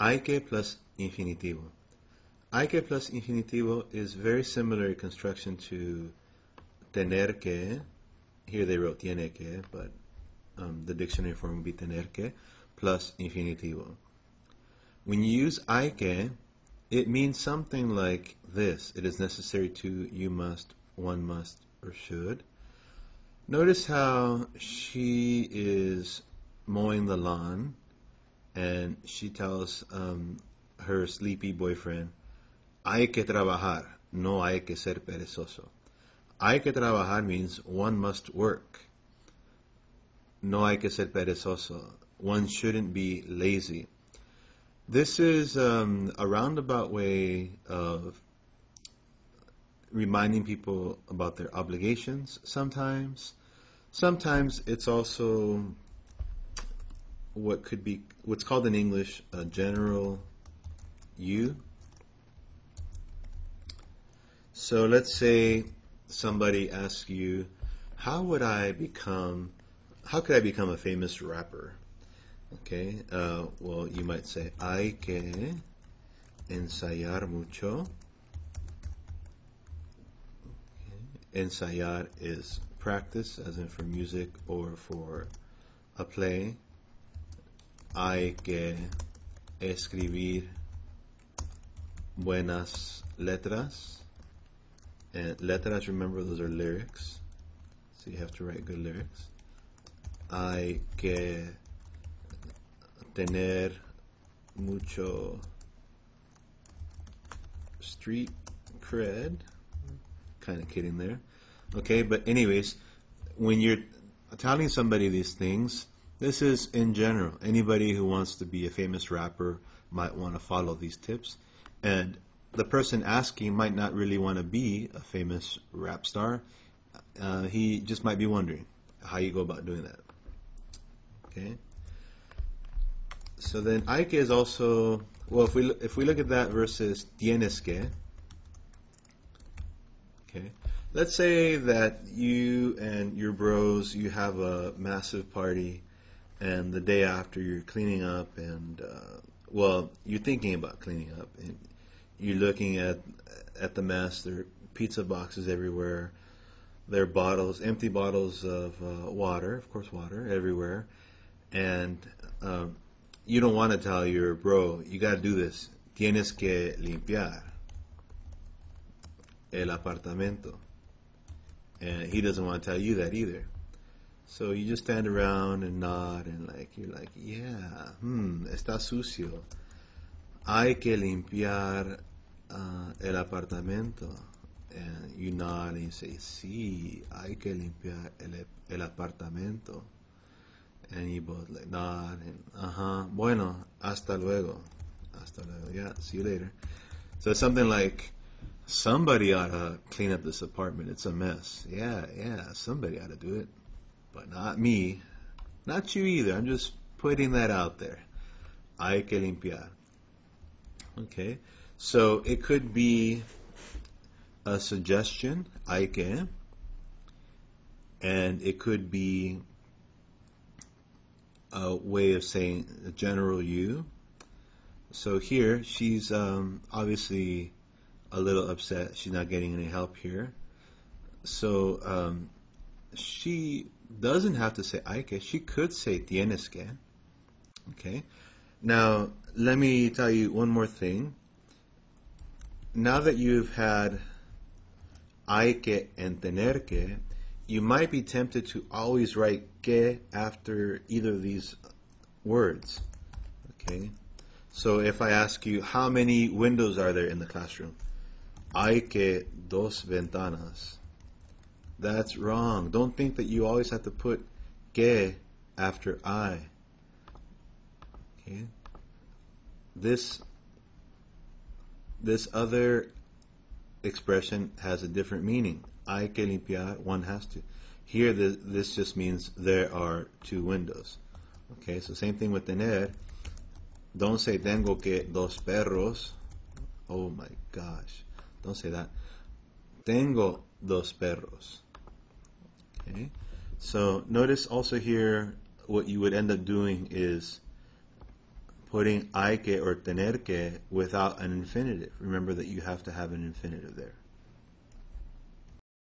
Hay que plus infinitivo. Hay que plus infinitivo is very similar in construction to tener que. Here they wrote tiene que, but the dictionary form would be tener que plus infinitivo. When you use hay que, it means something like this. It is necessary to, you must, one must, or should. Notice how she is mowing the lawn and she tells her sleepy boyfriend, hay que trabajar, no hay que ser perezoso. Hay que trabajar means one must work. No hay que ser perezoso. One shouldn't be lazy. This is a roundabout way of reminding people about their obligations sometimes. Sometimes it's also what's called in English a general you. So let's say somebody asks you, how could I become a famous rapper? Okay, well, you might say, hay que ensayar mucho. Okay. Ensayar is practice, as in for music or for a play. Hay que escribir buenas letras. And letras, remember, those are lyrics. So you have to write good lyrics. Hay que tener mucho street cred. Kind of kidding there. Okay, but anyways, when you're telling somebody these things, this is in general. Anybody who wants to be a famous rapper might want to follow these tips. And the person asking might not really want to be a famous rap star. He just might be wondering how you go about doing that. Okay. So then hay que is also, well, if we look at that versus tienes que. Okay. Let's say that you and your bros, you have a massive party, and the day after you're cleaning up, and well, you're thinking about cleaning up, and you're looking at the mess. There are pizza boxes everywhere. There are bottles, empty bottles of water, of course, water everywhere, and you don't want to tell your bro, you got to do this. Tienes que limpiar el apartamento. And he doesn't want to tell you that either. So you just stand around and nod and you're like, yeah, está sucio. Hay que limpiar el apartamento. And you nod and you say, sí, hay que limpiar el apartamento. And you both nod and, bueno, hasta luego. Hasta luego, yeah, see you later. So it's something like, somebody ought to clean up this apartment. It's a mess. Yeah, somebody ought to do it. But not me. Not you either. I'm just putting that out there. Hay que limpiar. Okay. So it could be a suggestion, hay que, and it could be a way of saying a general you. So here, she's obviously a little upset. She's not getting any help here. So she doesn't have to say hay que. She could say tienes que. Okay. Now, let me tell you one more thing. Now that you've had hay que and tener que, you might be tempted to always write que after either of these words. Okay. So if I ask you, how many windows are there in the classroom? Hay que dos ventanas. That's wrong. Don't think that you always have to put que after I. Okay. This other expression has a different meaning. Hay que limpiar, one has to. Here, this just means there are two windows. Okay, so same thing with tener. Don't say tengo que dos perros. Oh my gosh. Don't say that. Tengo dos perros. Okay. So notice also here what you would end up doing is putting hay que or tener que without an infinitive. Remember that you have to have an infinitive there.